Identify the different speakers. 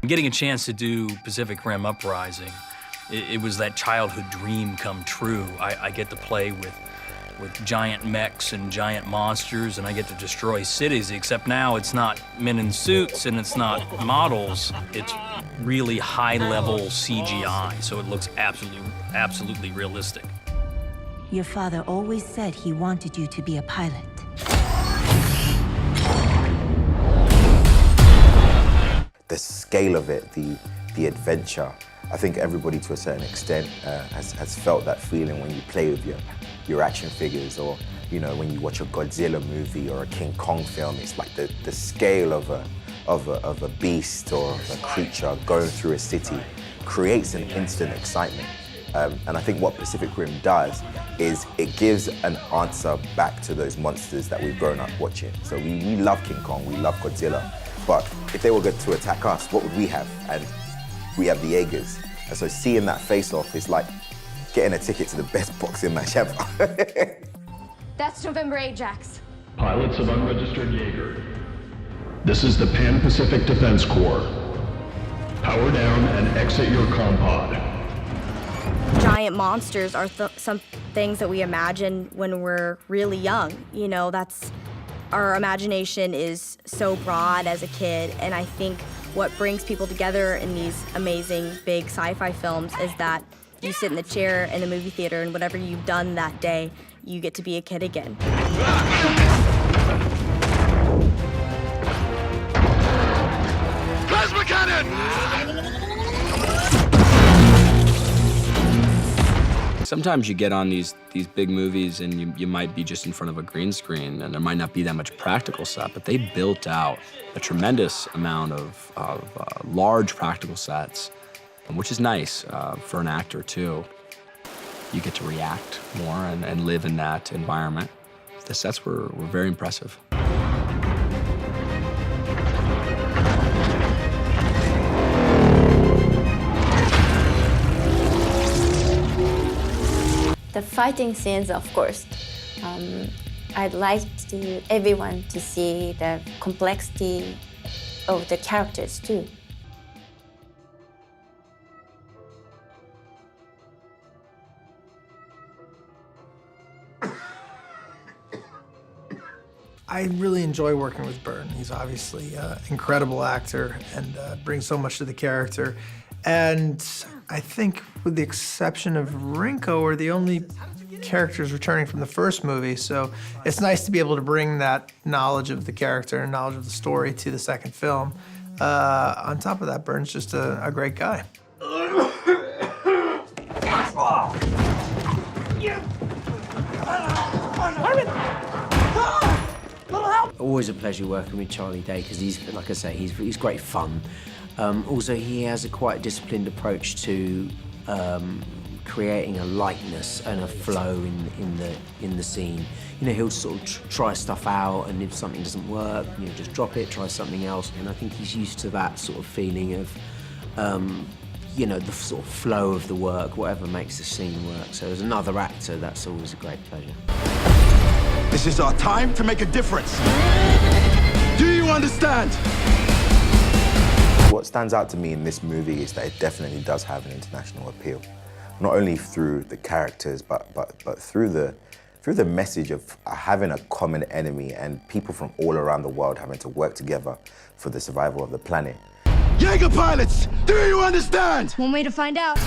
Speaker 1: Getting a chance to do Pacific Rim Uprising, it was that childhood dream come true. I get to play with giant mechs and giant monsters, and I get to destroy cities, except now it's not men in suits and it's not models. It's really high-level CGI, so it looks absolutely realistic.
Speaker 2: Your father always said he wanted you to be a pilot.
Speaker 3: The scale of it, the adventure, I think everybody to a certain extent has felt that feeling when you play with your action figures, or when you watch a Godzilla movie or a King Kong film. It's like the scale of a beast or a creature going through a city creates an instant excitement. And I think what Pacific Rim does is it gives an answer back to those monsters that we've grown up watching. So we love King Kong, we love Godzilla, but if they were going to attack us, what would we have? And we have the Jaegers. And so seeing that face-off is like getting a ticket to the best boxing match ever.
Speaker 4: That's November Ajax.
Speaker 5: Pilots of unregistered Jaeger. This is the Pan-Pacific Defense Corps. Power down and exit your compod.
Speaker 6: Giant monsters are some things that we imagine when we're really young. Our imagination is so broad as a kid, and I think what brings people together in these amazing big sci-fi films is that you sit in the chair in the movie theater, and whatever you've done that day, you get to be a kid again.
Speaker 5: Plasma cannon!
Speaker 7: Sometimes you get on these big movies and you might be just in front of a green screen and there might not be that much practical set, but they built out a tremendous amount of large practical sets, which is nice for an actor too. You get to react more and live in that environment. The sets were very impressive.
Speaker 8: The fighting scenes, of course. I'd like everyone to see the complexity of the characters too.
Speaker 9: I really enjoy working with Burton. He's obviously an incredible actor and brings so much to the character. And I think, with the exception of Rinko, we're the only characters returning from the first movie, so it's nice to be able to bring that knowledge of the character and knowledge of the story to the second film. On top of that, Burton's just a great guy.
Speaker 10: Always a pleasure working with Charlie Day because he's, like I say, he's great fun. Also, he has a quite disciplined approach to creating a lightness and a flow in the scene. He'll sort of try stuff out, and if something doesn't work, just drop it, try something else. And I think he's used to that sort of feeling of, the sort of flow of the work, whatever makes the scene work. So as another actor, that's always a great pleasure.
Speaker 5: This is our time to make a difference. Do you understand?
Speaker 3: What stands out to me in this movie is that it definitely does have an international appeal. Not only through the characters, but through the message of having a common enemy and people from all around the world having to work together for the survival of the planet.
Speaker 5: Jaeger pilots, do you understand?
Speaker 4: One way to find out.